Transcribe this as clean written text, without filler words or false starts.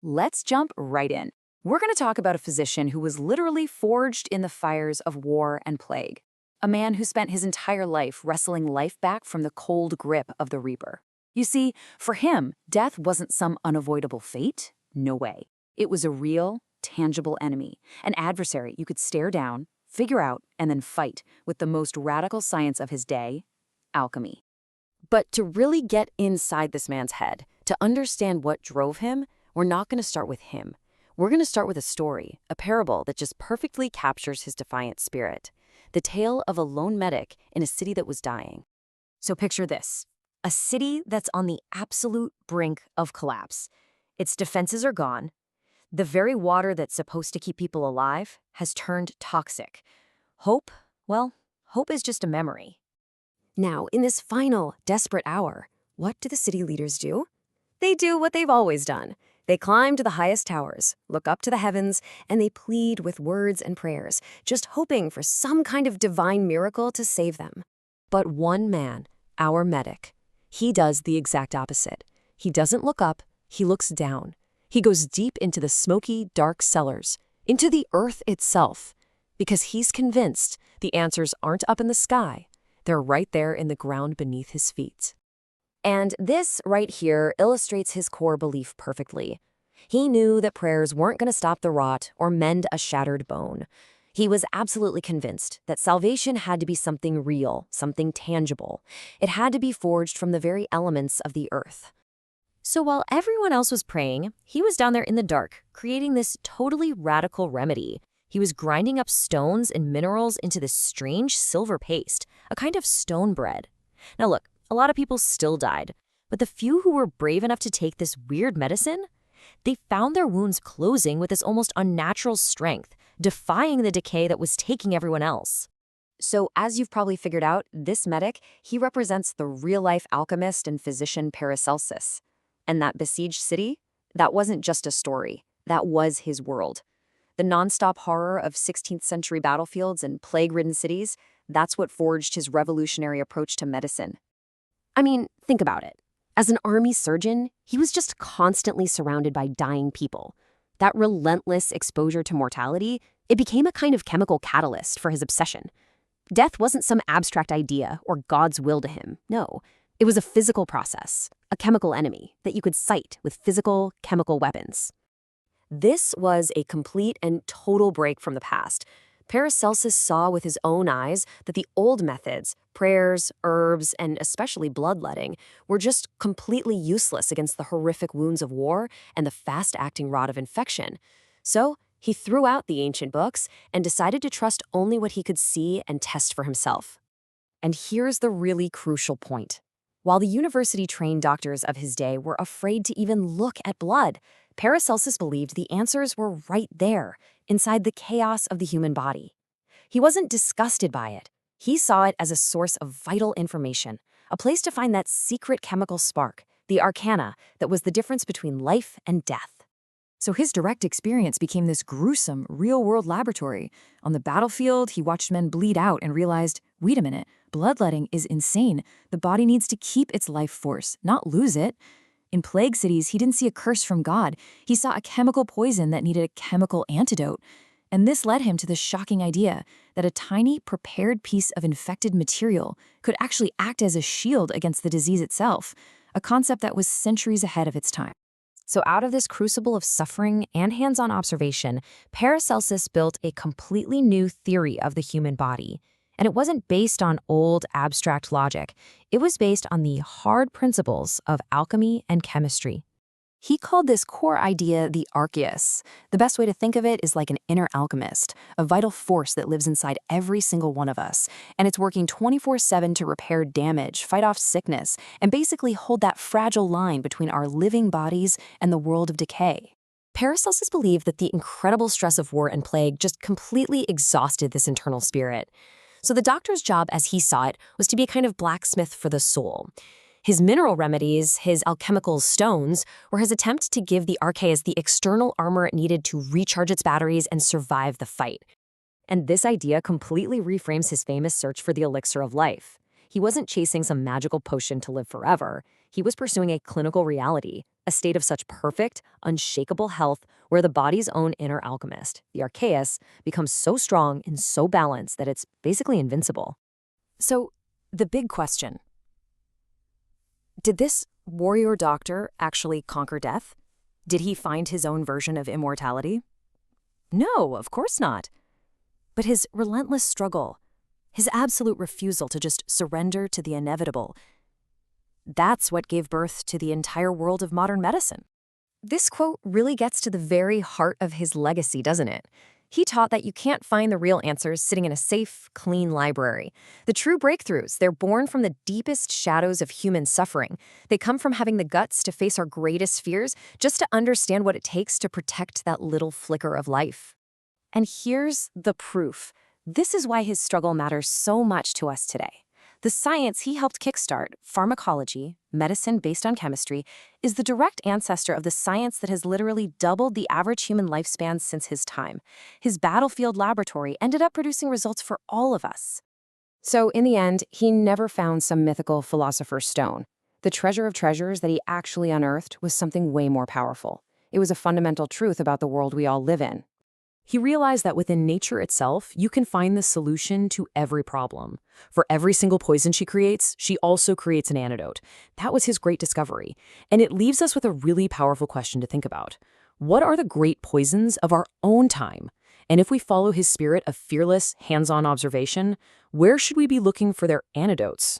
Let's jump right in. We're going to talk about a physician who was literally forged in the fires of war and plague. A man who spent his entire life wrestling life back from the cold grip of the Reaper. You see, for him, death wasn't some unavoidable fate. No way. It was a real, tangible enemy, an adversary you could stare down, figure out, and then fight with the most radical science of his day, alchemy. But to really get inside this man's head, to understand what drove him, we're not going to start with him. We're going to start with a story, a parable that just perfectly captures his defiant spirit. The tale of a lone medic in a city that was dying. So picture this, a city that's on the absolute brink of collapse. Its defenses are gone. The very water that's supposed to keep people alive has turned toxic. Hope, well, hope is just a memory. Now, in this final, desperate hour, what do the city leaders do? They do what they've always done. They climb to the highest towers, look up to the heavens, and they plead with words and prayers, just hoping for some kind of divine miracle to save them. But one man, our medic, he does the exact opposite. He doesn't look up, he looks down. He goes deep into the smoky, dark cellars, into the earth itself, because he's convinced the answers aren't up in the sky. They're right there in the ground beneath his feet. And this right here illustrates his core belief perfectly. He knew that prayers weren't going to stop the rot or mend a shattered bone. He was absolutely convinced that salvation had to be something real, something tangible. It had to be forged from the very elements of the earth. So while everyone else was praying, he was down there in the dark, creating this totally radical remedy. He was grinding up stones and minerals into this strange silver paste, a kind of stone bread. Now look, a lot of people still died, but the few who were brave enough to take this weird medicine, they found their wounds closing with this almost unnatural strength, defying the decay that was taking everyone else. So as you've probably figured out, this medic, he represents the real-life alchemist and physician Paracelsus. And that besieged city, that wasn't just a story. That was his world. The nonstop horror of 16th century battlefields and plague-ridden cities, that's what forged his revolutionary approach to medicine. I mean, think about it. As an army surgeon, he was just constantly surrounded by dying people. That relentless exposure to mortality, it became a kind of chemical catalyst for his obsession. Death wasn't some abstract idea or God's will to him. No, it was a physical process, a chemical enemy that you could fight with physical, chemical weapons. This was a complete and total break from the past. Paracelsus saw with his own eyes that the old methods, prayers, herbs, and especially bloodletting, were just completely useless against the horrific wounds of war and the fast-acting rot of infection. So he threw out the ancient books and decided to trust only what he could see and test for himself. And here's the really crucial point. While the university-trained doctors of his day were afraid to even look at blood, Paracelsus believed the answers were right there, inside the chaos of the human body. He wasn't disgusted by it. He saw it as a source of vital information, a place to find that secret chemical spark, the arcana that was the difference between life and death. So his direct experience became this gruesome, real-world laboratory. On the battlefield, he watched men bleed out and realized, wait a minute, bloodletting is insane. The body needs to keep its life force, not lose it. In plague cities, he didn't see a curse from God. He saw a chemical poison that needed a chemical antidote. And this led him to the shocking idea that a tiny, prepared piece of infected material could actually act as a shield against the disease itself, a concept that was centuries ahead of its time. So out of this crucible of suffering and hands-on observation, Paracelsus built a completely new theory of the human body. And it wasn't based on old, abstract logic. It was based on the hard principles of alchemy and chemistry. He called this core idea the archeus. The best way to think of it is like an inner alchemist, a vital force that lives inside every single one of us. And it's working 24/7 to repair damage, fight off sickness, and basically hold that fragile line between our living bodies and the world of decay. Paracelsus believed that the incredible stress of war and plague just completely exhausted this internal spirit. So the doctor's job, as he saw it, was to be a kind of blacksmith for the soul. His mineral remedies, his alchemical stones, were his attempt to give the archeus the external armor it needed to recharge its batteries and survive the fight. And this idea completely reframes his famous search for the elixir of life. He wasn't chasing some magical potion to live forever. He was pursuing a clinical reality, a state of such perfect, unshakable health where the body's own inner alchemist, the archaeus, becomes so strong and so balanced that it's basically invincible. So, the big question. Did this warrior doctor actually conquer death? Did he find his own version of immortality? No, of course not. But his relentless struggle, his absolute refusal to just surrender to the inevitable, that's what gave birth to the entire world of modern medicine. This quote really gets to the very heart of his legacy, doesn't it? He taught that you can't find the real answers sitting in a safe, clean library. The true breakthroughs, they're born from the deepest shadows of human suffering. They come from having the guts to face our greatest fears, just to understand what it takes to protect that little flicker of life. And here's the proof. This is why his struggle matters so much to us today. The science he helped kickstart, pharmacology, medicine based on chemistry, is the direct ancestor of the science that has literally doubled the average human lifespan since his time. His battlefield laboratory ended up producing results for all of us. So, in the end, he never found some mythical philosopher's stone. The treasure of treasures that he actually unearthed was something way more powerful. It was a fundamental truth about the world we all live in. He realized that within nature itself, you can find the solution to every problem. For every single poison she creates, she also creates an antidote. That was his great discovery. And it leaves us with a really powerful question to think about. What are the great poisons of our own time? And if we follow his spirit of fearless, hands-on observation, where should we be looking for their antidotes?